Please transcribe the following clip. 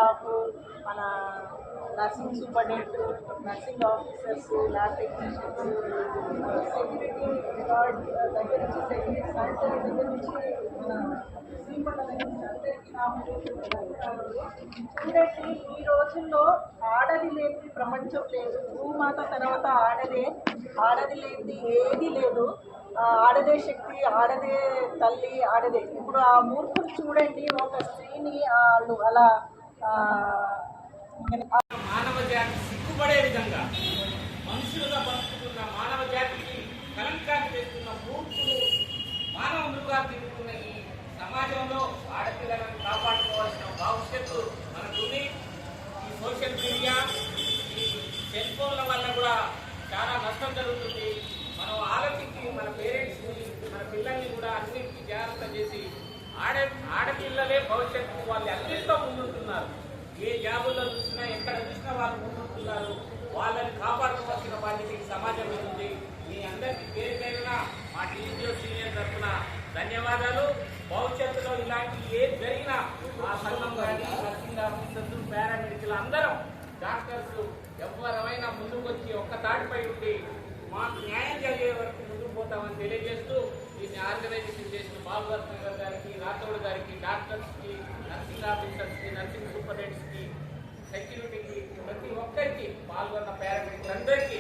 Staff, మన nursing superintendent, nursing officers, lab technicians, security guard దగ్గర నుంచి సెక్యూరిటీ శానిటరీ దగ్గర నుంచి మన స్వీపర్ల దగ్గర నుంచి అందరికీ చూడండి. ఈ రోజుల్లో ఆడది లేని ప్రపంచం లేదు. భూమాత తర్వాత ఆడది లేనిది ఏది లేదు. ఆడదే శక్తి, ఆడదే తల్లి, ఆడదే. ఇప్పుడు ఆ మూర్ఖులు చూడండి, ఒక స్త్రీని వాళ్ళు అలా మానవ జాతి సిగ్గుపడే విధంగా మనుషులుగా బతుకుతున్న మానవ జాతికి కలంకాన్ని తెస్తున్న మూర్ఖులు మానవ మృగాలు తిరుగుతున్న ఈ సమాజంలో ఆడపిల్లలను కాపాడుకోవాల్సిన భవిష్యత్తు మనకుంది. ఈ సోషల్ మీడియా, ఈ సెల్ ఫోన్ల వల్ల కూడా చాలా నష్టం జరుగుతుంది. మనం ఆలోచించి మన పేరెంట్స్ని, మన పిల్లల్ని కూడా అన్నింటినీ జాగ్రత్త చేసి ఆడపిల్లలే భవిష్యత్తు, వాళ్ళు అన్నింటిలో ముందుంటున్నారు. ఏ జాబుల్లో చూసినా, ఎక్కడ చూసినా వాళ్ళు ముందుంటున్నారు. వాళ్ళని కాపాడుకోవాల్సిన బాధ్యత ఈ సమాజం మీద ఉంది. మీ అందరికీ పేరు పేరున మా టీజీఓ సీనియర్ తరఫున ధన్యవాదాలు. భవిష్యత్తులో ఇలాంటి ఏది జరిగినా ఆ సంఘం కానీ, నర్సింగ్ ఆఫీసర్స్, పారామెడికల్ అందరం, డాక్టర్స్ ఎవరైనా ముందుకు వచ్చి ఒక్క తాటిపై ఉండి మాకు న్యాయం జరిగే వరకు ముందుకు పోతామని తెలియజేస్తూ దీన్ని ఆర్గనైజేషన్ చేసిన బాబువర్ధన్ గారికి, రాథోడ్ గారికి, డాక్టర్స్కి, నర్సింగ్ ఆఫీసర్స్కి, నర్సింగ్ సూపరింటెండెంట్స్కి, సెక్యూరిటీకి, ప్రతి ఒక్కరికి పాల్గొన్న పారామెడికల్ అందరికీ